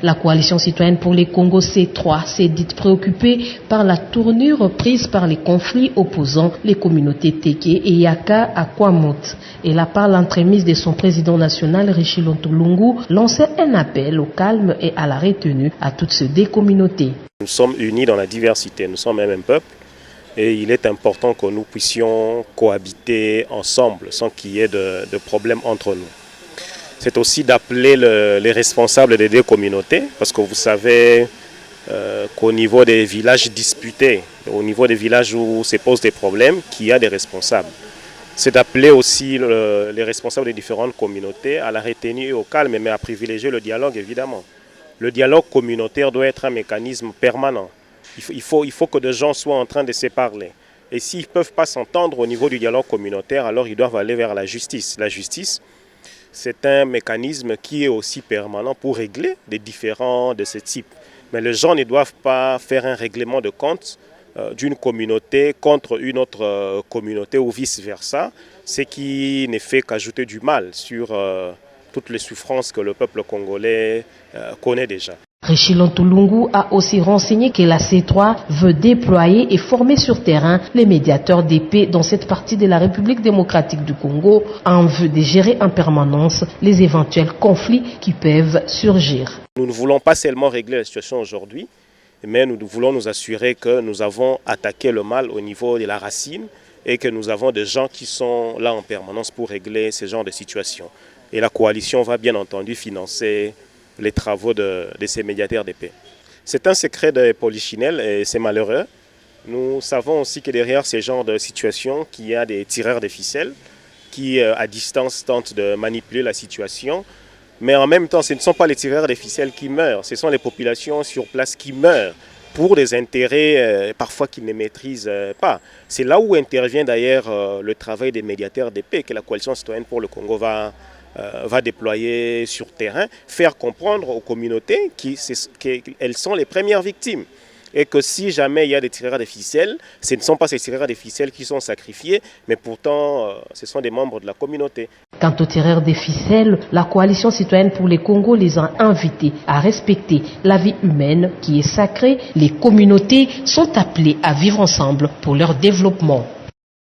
La coalition citoyenne pour les Congo C3 s'est dite préoccupée par la tournure prise par les conflits opposant les communautés Téké et Yaka à Kwamouth. Et là, par l'entremise de son président national, Richilon Tulungu, lançait un appel au calme et à la retenue à toutes ces deux communautés. Nous sommes unis dans la diversité, nous sommes même un peuple et il est important que nous puissions cohabiter ensemble sans qu'il y ait de problèmes entre nous. C'est aussi d'appeler les responsables des deux communautés, parce que vous savez qu'au niveau des villages disputés, au niveau des villages où se posent des problèmes, qu'il y a des responsables. C'est d'appeler aussi les responsables des différentes communautés à la retenue et au calme, mais à privilégier le dialogue évidemment. Le dialogue communautaire doit être un mécanisme permanent. Il faut que des gens soient en train de se parler. Et s'ils ne peuvent pas s'entendre au niveau du dialogue communautaire, alors ils doivent aller vers la justice. La justice, c'est un mécanisme qui est aussi permanent pour régler des différends de ce type. Mais les gens ne doivent pas faire un règlement de compte d'une communauté contre une autre communauté ou vice-versa, ce qui ne fait qu'ajouter du mal sur toutes les souffrances que le peuple congolais connaît déjà. Richilon Tulungu a aussi renseigné que la C3 veut déployer et former sur terrain les médiateurs de paix dans cette partie de la République démocratique du Congo en vue de gérer en permanence les éventuels conflits qui peuvent surgir. Nous ne voulons pas seulement régler la situation aujourd'hui, mais nous voulons nous assurer que nous avons attaqué le mal au niveau de la racine et que nous avons des gens qui sont là en permanence pour régler ce genre de situation. Et la coalition va bien entendu financer les travaux de ces médiateurs de paix. C'est un secret de Polichinelle et c'est malheureux. Nous savons aussi que derrière ce genre de situation, qu'il y a des tireurs de ficelles qui, à distance, tentent de manipuler la situation. Mais en même temps, ce ne sont pas les tireurs de ficelles qui meurent, ce sont les populations sur place qui meurent pour des intérêts parfois qu'ils ne maîtrisent pas. C'est là où intervient d'ailleurs le travail des médiateurs de paix que la coalition citoyenne pour le Congo va déployer sur terrain, faire comprendre aux communautés qu'elles sont les premières victimes. Et que si jamais il y a des tireurs de ficelles, ce ne sont pas ces tireurs de ficelles qui sont sacrifiés, mais pourtant ce sont des membres de la communauté. Quant aux tireurs de ficelles, la coalition citoyenne pour les Congo les a invités à respecter la vie humaine qui est sacrée. Les communautés sont appelées à vivre ensemble pour leur développement.